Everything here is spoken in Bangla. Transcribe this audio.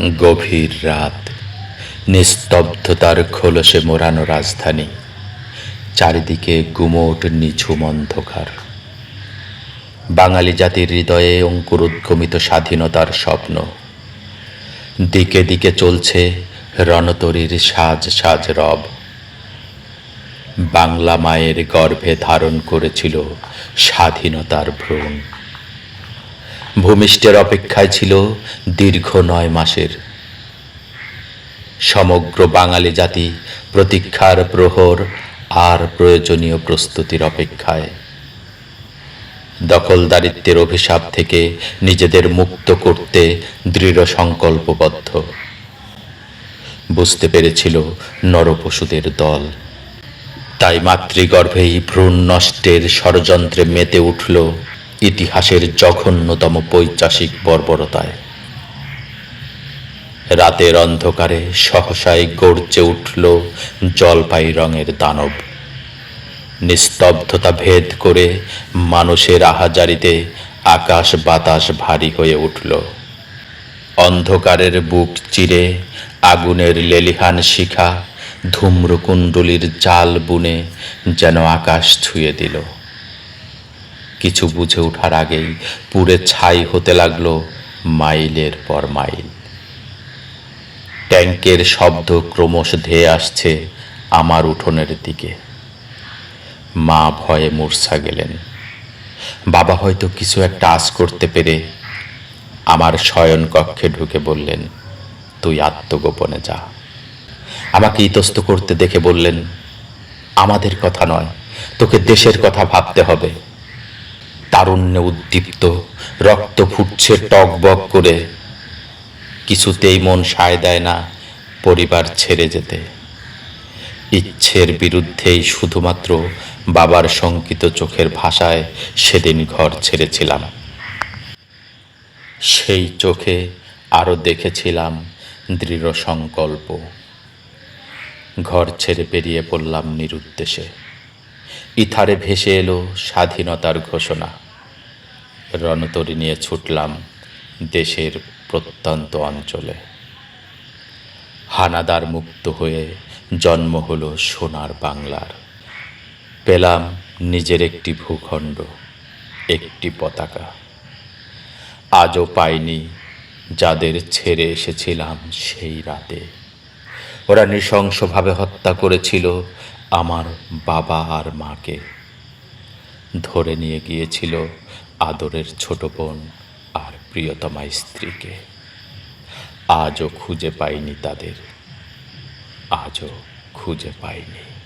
গভীর রাত, নিস্তব্ধতার খোলসে মোড়ানো রাজধানী, চারিদিকে গুমোট নিঝুম অন্ধকার। বাঙালি জাতির হৃদয়ে অঙ্কুরোদ্গমিত স্বাধীনতার স্বপ্ন। দিকে দিকে চলছে রণতরীর সাজ সাজ রব। বাংলা মায়ের গর্ভে ধারণ করেছিল স্বাধীনতার ভ্রূণ। ভূমিষ্ঠের অপেক্ষায় ছিল দীর্ঘ ৯ মাসের। সমগ্র বাঙালি জাতি প্রতীক্ষার প্রহর আর প্রয়োজনীয় প্রস্তুতির অপেক্ষায়। দখলদারিত্বের অভিশাপ থেকে নিজেদের মুক্ত করতে দৃঢ় সংকল্পবদ্ধ। বুঝতে পেরেছিল নরপশুদের দল। তাই মাতৃগর্ভেই ভ্রূণ নষ্টের ষড়যন্ত্রে মেতে উঠল ইতিহাসের জঘন্যতম পৈশাচিক বর্বরতায়। রাতের অন্ধকারে সহসায় গর্জে উঠল জলপাই রঙের দানব। নিস্তব্ধতা ভেদ করে মানুষের আহাজারিতে আকাশ বাতাস ভারী হয়ে উঠল। অন্ধকারের বুক চিরে আগুনের লেলিহান শিখা ধূম্রকুণ্ডলীর জাল বুনে যেন আকাশ ছুঁয়ে দিল। কিছু বুঝে ওঠার আগেই পুড়ে ছাই হতে লাগলো মাইলের পর মাইল। ট্যাঙ্কের শব্দ ক্রমশ ধেয়ে আসছে আমার উঠোনের দিকে। মা ভয়ে মূর্ছা গেলেন। বাবা হয়তো কিছু একটা আঁচ করতে পেরে আমার শয়ন কক্ষে ঢুকে বললেন, তুই আত্মগোপনে যা। আমাকে ইতস্ত করতে দেখে বললেন, আমাদের কথা নয়, তোকে দেশের কথা ভাবতে হবে। তারুণ্যে উদ্দীপ্ত, রক্ত ফুটছে টকবক করে। কিছুতেই মন সায় দেয় না পরিবার ছেড়ে যেতে। ইচ্ছের বিরুদ্ধেই শুধুমাত্র বাবার শঙ্কিত চোখের ভাষায় সেদিন ঘর ছেড়েছিলাম। সেই চোখে আরো দেখেছিলাম দৃঢ় সংকল্প। ঘর ছেড়ে বেরিয়ে পড়লাম নিরুদ্দেশে। ইথারে ভেসে এলো স্বাধীনতার ঘোষণা। রণতরী নিয়ে ছুটলাম দেশের প্রত্যন্ত অঞ্চলে। হানাদার মুক্ত হয়ে জন্ম হলো সোনার বাংলার। পেলাম নিজের একটি ভূখণ্ড, একটি পতাকা। আজও পাইনি যাদের ছেড়ে এসেছিলাম সেই রাতে। ওরা নৃশংসভাবে হত্যা করেছিল আমার বাবা আর মাকে। ধরে নিয়ে গিয়েছিল আদরের ছোট বোন আর প্রিয়তমা স্ত্রীকে। আজও খুঁজে পাইনি তাদের, আজও খুঁজে পাইনি।